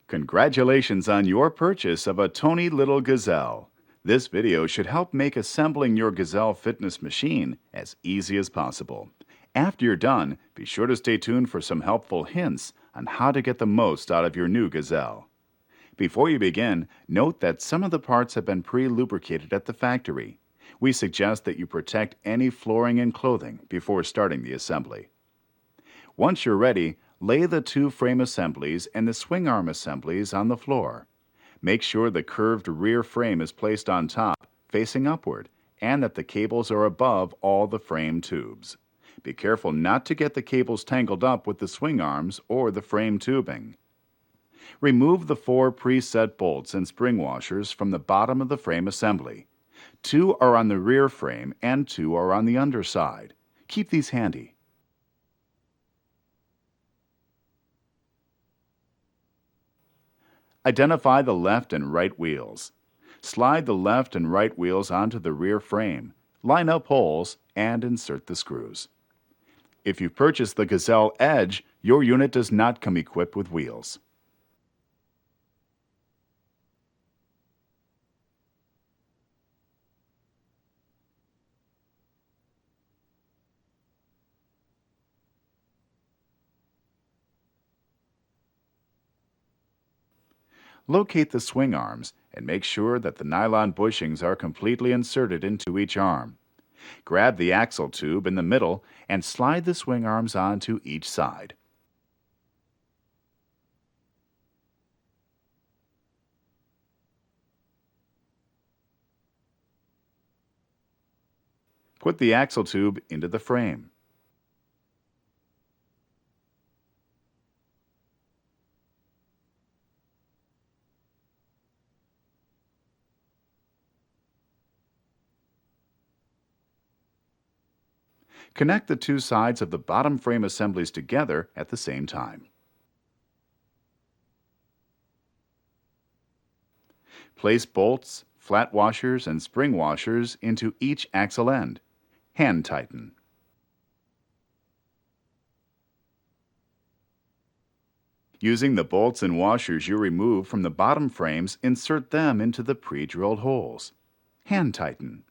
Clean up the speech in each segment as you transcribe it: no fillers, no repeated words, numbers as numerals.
Congratulations on your purchase of a Tony Little Gazelle. This video should help make assembling your Gazelle fitness machine as easy as possible. After you're done, be sure to stay tuned for some helpful hints on how to get the most out of your new Gazelle. Before you begin, note that some of the parts have been pre-lubricated at the factory. We suggest that you protect any flooring and clothing before starting the assembly. Once you're ready, lay the two frame assemblies and the swing arm assemblies on the floor. Make sure the curved rear frame is placed on top, facing upward, and that the cables are above all the frame tubes. Be careful not to get the cables tangled up with the swing arms or the frame tubing. Remove the 4 preset bolts and spring washers from the bottom of the frame assembly. 2 are on the rear frame and 2 are on the underside. Keep these handy. Identify the left and right wheels. Slide the left and right wheels onto the rear frame, line up holes, and insert the screws. If you purchased the Gazelle Edge, your unit does not come equipped with wheels. Locate the swing arms and make sure that the nylon bushings are completely inserted into each arm. Grab the axle tube in the middle and slide the swing arms onto each side. Put the axle tube into the frame. Connect the two sides of the bottom frame assemblies together at the same time. Place bolts, flat washers, and spring washers into each axle end. Hand tighten. Using the bolts and washers you removed from the bottom frames, insert them into the pre-drilled holes. Hand tighten.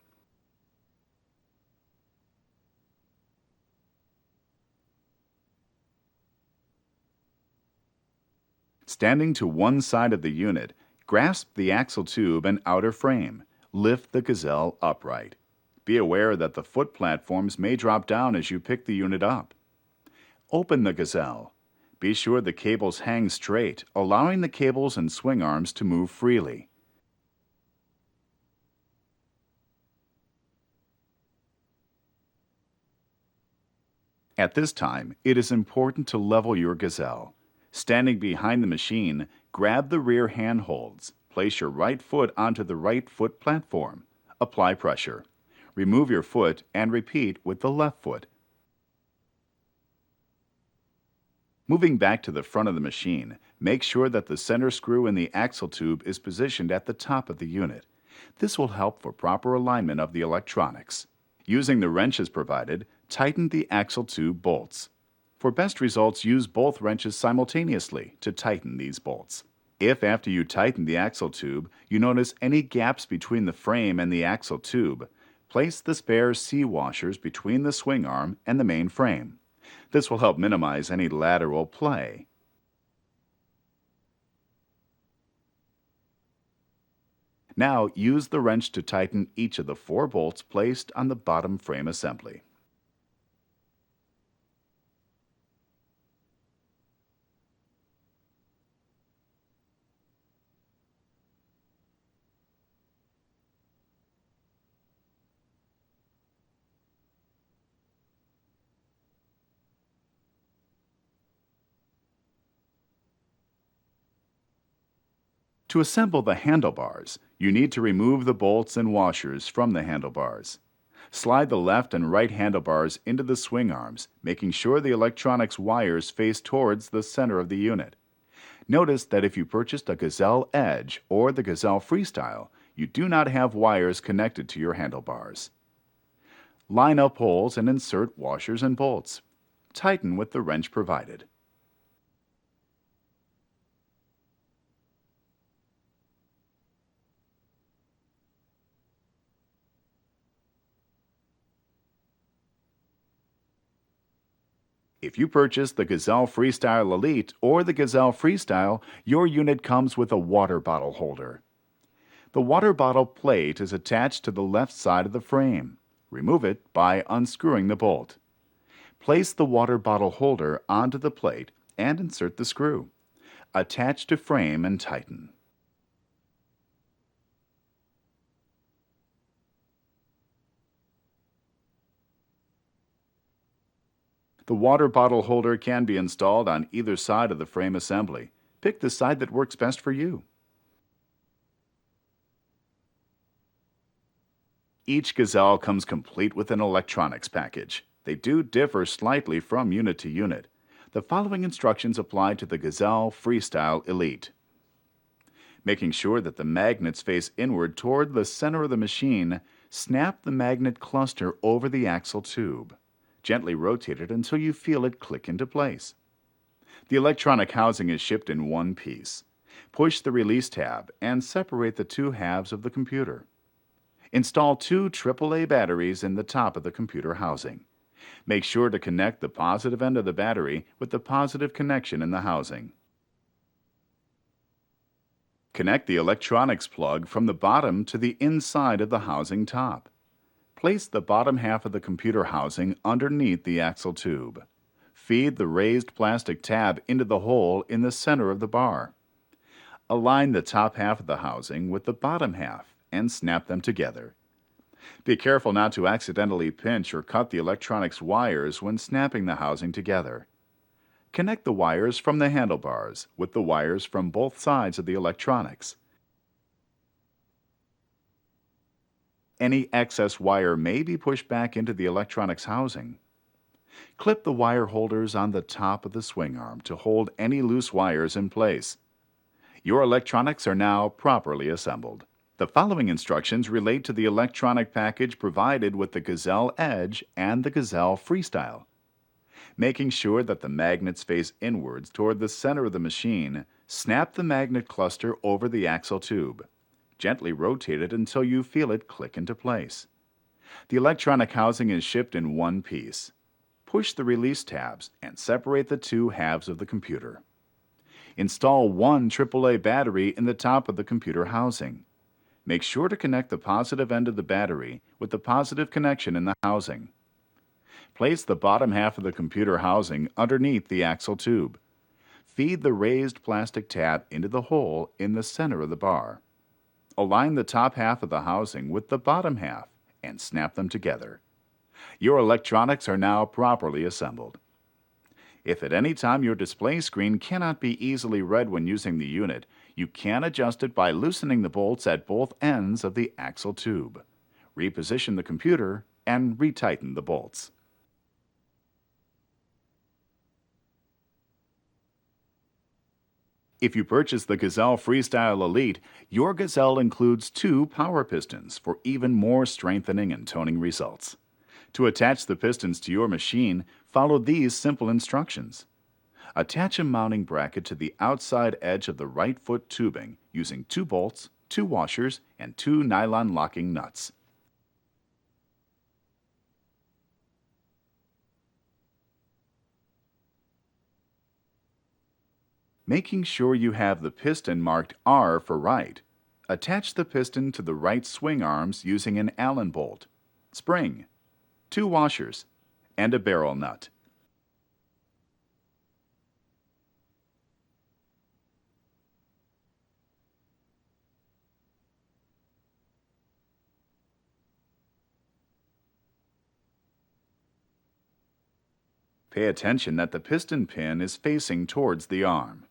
Standing to one side of the unit, grasp the axle tube and outer frame. Lift the Gazelle upright. Be aware that the foot platforms may drop down as you pick the unit up. Open the Gazelle. Be sure the cables hang straight, allowing the cables and swing arms to move freely. At this time, it is important to level your Gazelle. Standing behind the machine, grab the rear handholds. Place your right foot onto the right foot platform. Apply pressure. Remove your foot and repeat with the left foot. Moving back to the front of the machine, make sure that the center screw in the axle tube is positioned at the top of the unit. This will help for proper alignment of the electronics. Using the wrenches provided, tighten the axle tube bolts. For best results, use both wrenches simultaneously to tighten these bolts. If after you tighten the axle tube, you notice any gaps between the frame and the axle tube, place the spare C washers between the swing arm and the main frame. This will help minimize any lateral play. Now use the wrench to tighten each of the 4 bolts placed on the bottom frame assembly. To assemble the handlebars, you need to remove the bolts and washers from the handlebars. Slide the left and right handlebars into the swing arms, making sure the electronics wires face towards the center of the unit. Notice that if you purchased a Gazelle Edge or the Gazelle Freestyle, you do not have wires connected to your handlebars. Line up holes and insert washers and bolts. Tighten with the wrench provided. If you purchase the Gazelle Freestyle Elite or the Gazelle Freestyle, your unit comes with a water bottle holder. The water bottle plate is attached to the left side of the frame. Remove it by unscrewing the bolt. Place the water bottle holder onto the plate and insert the screw. Attach to frame and tighten. The water bottle holder can be installed on either side of the frame assembly. Pick the side that works best for you. Each Gazelle comes complete with an electronics package. They do differ slightly from unit to unit. The following instructions apply to the Gazelle Freestyle Elite. Making sure that the magnets face inward toward the center of the machine, snap the magnet cluster over the axle tube. Gently rotate it until you feel it click into place. The electronic housing is shipped in one piece. Push the release tab and separate the two halves of the computer. Install two AAA batteries in the top of the computer housing. Make sure to connect the positive end of the battery with the positive connection in the housing. Connect the electronics plug from the bottom to the inside of the housing top. Place the bottom half of the computer housing underneath the axle tube. Feed the raised plastic tab into the hole in the center of the bar. Align the top half of the housing with the bottom half and snap them together. Be careful not to accidentally pinch or cut the electronics wires when snapping the housing together. Connect the wires from the handlebars with the wires from both sides of the electronics. Any excess wire may be pushed back into the electronics housing. Clip the wire holders on the top of the swing arm to hold any loose wires in place. Your electronics are now properly assembled. The following instructions relate to the electronic package provided with the Gazelle Edge and the Gazelle Freestyle. Making sure that the magnets face inwards toward the center of the machine, snap the magnet cluster over the axle tube. Gently rotate it until you feel it click into place. The electronic housing is shipped in one piece. Push the release tabs and separate the two halves of the computer. Install one AAA battery in the top of the computer housing. Make sure to connect the positive end of the battery with the positive connection in the housing. Place the bottom half of the computer housing underneath the axle tube. Feed the raised plastic tab into the hole in the center of the bar. Align the top half of the housing with the bottom half and snap them together. Your electronics are now properly assembled. If at any time your display screen cannot be easily read when using the unit, you can adjust it by loosening the bolts at both ends of the axle tube. Reposition the computer and retighten the bolts. If you purchase the Gazelle Freestyle Elite, your Gazelle includes two power pistons for even more strengthening and toning results. To attach the pistons to your machine, follow these simple instructions. Attach a mounting bracket to the outside edge of the right foot tubing using 2 bolts, 2 washers, and 2 nylon locking nuts. Making sure you have the piston marked R for right, attach the piston to the right swing arms using an Allen bolt, spring, 2 washers, and a barrel nut. Pay attention that the piston pin is facing towards the arm.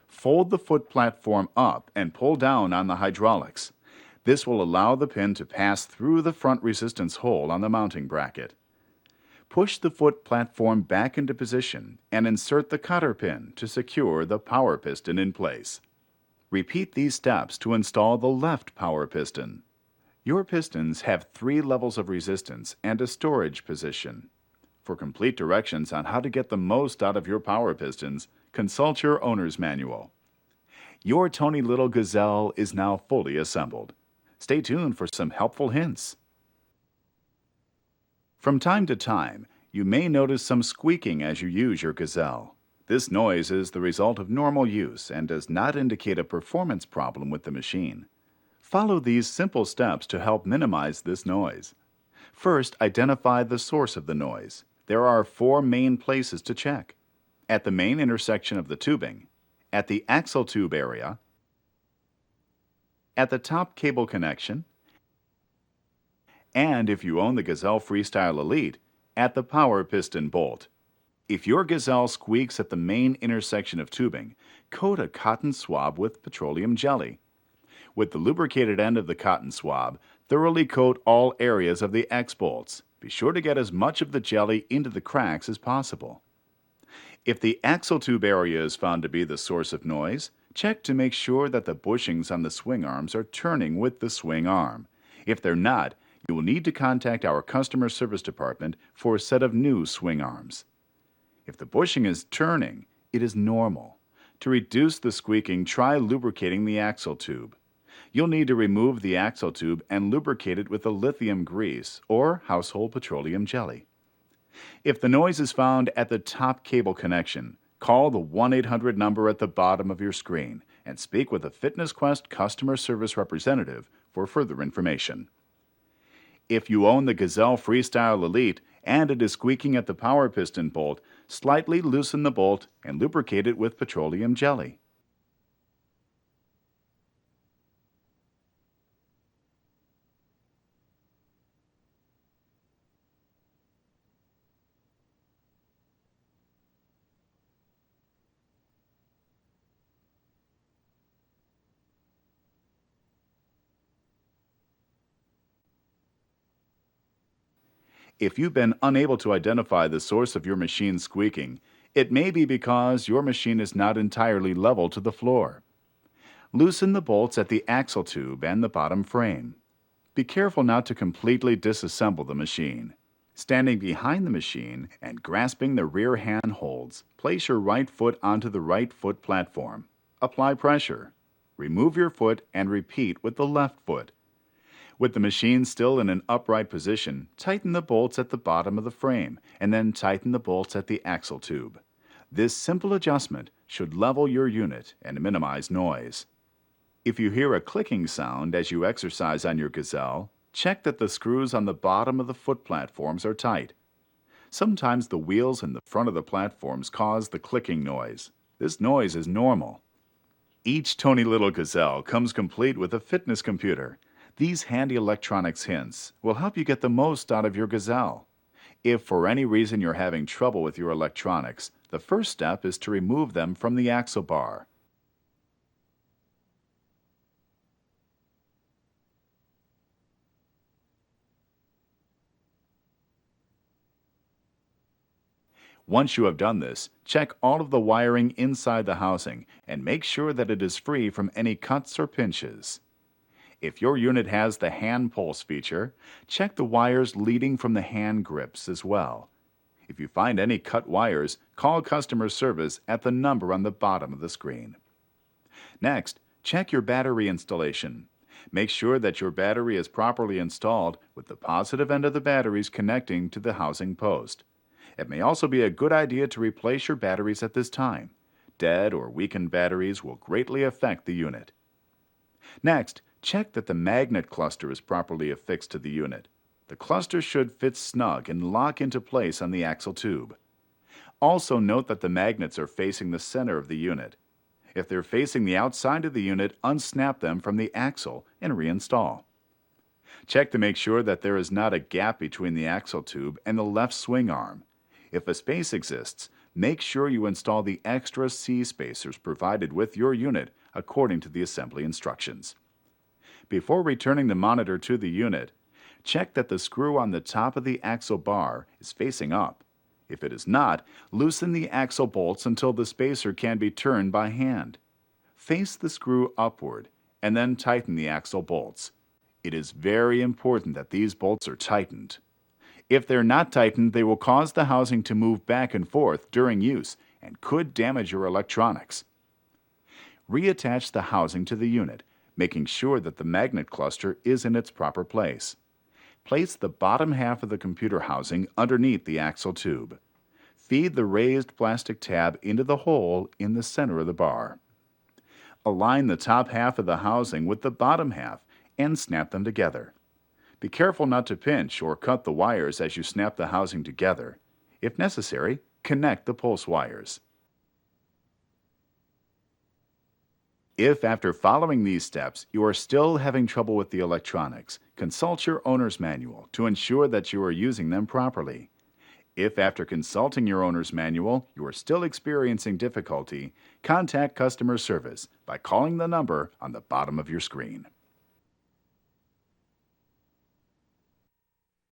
Fold the foot platform up and pull down on the hydraulics. This will allow the pin to pass through the front resistance hole on the mounting bracket. Push the foot platform back into position and insert the cotter pin to secure the power piston in place. Repeat these steps to install the left power piston. Your pistons have 3 levels of resistance and a storage position. For complete directions on how to get the most out of your power pistons, consult your owner's manual. Your Tony Little Gazelle is now fully assembled. Stay tuned for some helpful hints. From time to time, You may notice some squeaking as you use your Gazelle. This noise is the result of normal use and does not indicate a performance problem with the machine. Follow these simple steps to help minimize this noise. First, identify the source of the noise. There are 4 main places to check: at the main intersection of the tubing, at the axle tube area, at the top cable connection, and if you own the Gazelle Freestyle Elite, at the power piston bolt. If your Gazelle squeaks at the main intersection of tubing, coat a cotton swab with petroleum jelly. With the lubricated end of the cotton swab, thoroughly coat all areas of the X-bolts. Be sure to get as much of the jelly into the cracks as possible. If the axle tube area is found to be the source of noise, check to make sure that the bushings on the swing arms are turning with the swing arm. If they're not, you will need to contact our customer service department for a set of new swing arms. If the bushing is turning, it is normal. To reduce the squeaking, try lubricating the axle tube. You'll need to remove the axle tube and lubricate it with a lithium grease or household petroleum jelly. If the noise is found at the top cable connection, call the 1-800 number at the bottom of your screen and speak with a Fitness Quest customer service representative for further information. If you own the Gazelle Freestyle Elite and it is squeaking at the power piston bolt, slightly loosen the bolt and lubricate it with petroleum jelly. If you've been unable to identify the source of your machine's squeaking, it may be because your machine is not entirely level to the floor. Loosen the bolts at the axle tube and the bottom frame. Be careful not to completely disassemble the machine. Standing behind the machine and grasping the rear handholds, place your right foot onto the right foot platform. Apply pressure. Remove your foot and repeat with the left foot. With the machine still in an upright position, tighten the bolts at the bottom of the frame and then tighten the bolts at the axle tube. This simple adjustment should level your unit and minimize noise. If you hear a clicking sound as you exercise on your Gazelle, check that the screws on the bottom of the foot platforms are tight. Sometimes the wheels in the front of the platforms cause the clicking noise. This noise is normal. Each Tony Little Gazelle comes complete with a fitness computer. These handy electronics hints will help you get the most out of your Gazelle. If for any reason you're having trouble with your electronics, the first step is to remove them from the axle bar. Once you have done this, check all of the wiring inside the housing and make sure that it is free from any cuts or pinches. If your unit has the hand pulse feature, check the wires leading from the hand grips as well. If you find any cut wires, call customer service at the number on the bottom of the screen. Next, check your battery installation. Make sure that your battery is properly installed with the positive end of the batteries connecting to the housing post. It may also be a good idea to replace your batteries at this time. Dead or weakened batteries will greatly affect the unit. Next, check that the magnet cluster is properly affixed to the unit. The cluster should fit snug and lock into place on the axle tube. Also note that the magnets are facing the center of the unit. If they're facing the outside of the unit, unsnap them from the axle and reinstall. Check to make sure that there is not a gap between the axle tube and the left swing arm. If a space exists, make sure you install the extra C spacers provided with your unit according to the assembly instructions. Before returning the monitor to the unit, check that the screw on the top of the axle bar is facing up. If it is not, loosen the axle bolts until the spacer can be turned by hand. Face the screw upward and then tighten the axle bolts. It is very important that these bolts are tightened. If they're not tightened, they will cause the housing to move back and forth during use and could damage your electronics. Reattach the housing to the unit, making sure that the magnet cluster is in its proper place. Place the bottom half of the computer housing underneath the axle tube. Feed the raised plastic tab into the hole in the center of the bar. Align the top half of the housing with the bottom half and snap them together. Be careful not to pinch or cut the wires as you snap the housing together. If necessary, connect the pulse wires. If after following these steps you are still having trouble with the electronics, consult your owner's manual to ensure that you are using them properly. If after consulting your owner's manual you are still experiencing difficulty, contact customer service by calling the number on the bottom of your screen.